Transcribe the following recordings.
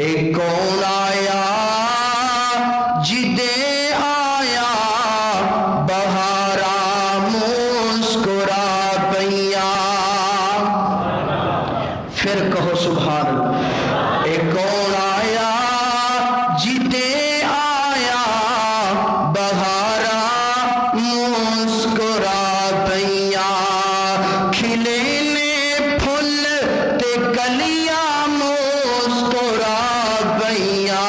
ایک کون آیا جدے آیا بہارا مسکرا پیا. پھر کہو سبحان اللہ. ایک کون آیا جدے آیا بہارا مسکرا پیا. کھلے نے پھل تے کلیاں مسکرا پیا.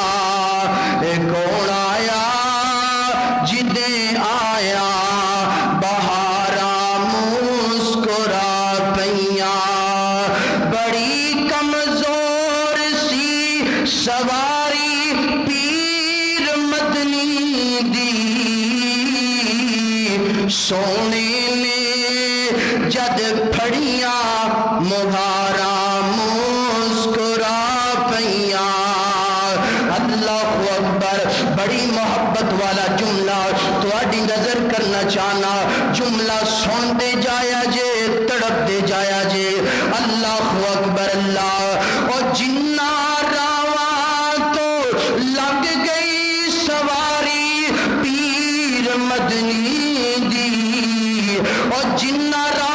ایک کون آیا جدے آیا بہارا مسکرا پیا. بڑی کمزور سی سواری پیر مدنی دی. سونے نے جد پھڑیاں مبارا مسکرا پیا. اللہ اکبر. بڑی محبت والا جملہ تواڈی نظر کرنا چاہنا. جملہ سن دے جایا جے تڑپ دے جایا جے. اللہ اکبر. اللہ اور جنہ راواں تو لگ گئی سواری پیر مدنی دی. اور جنہ راواں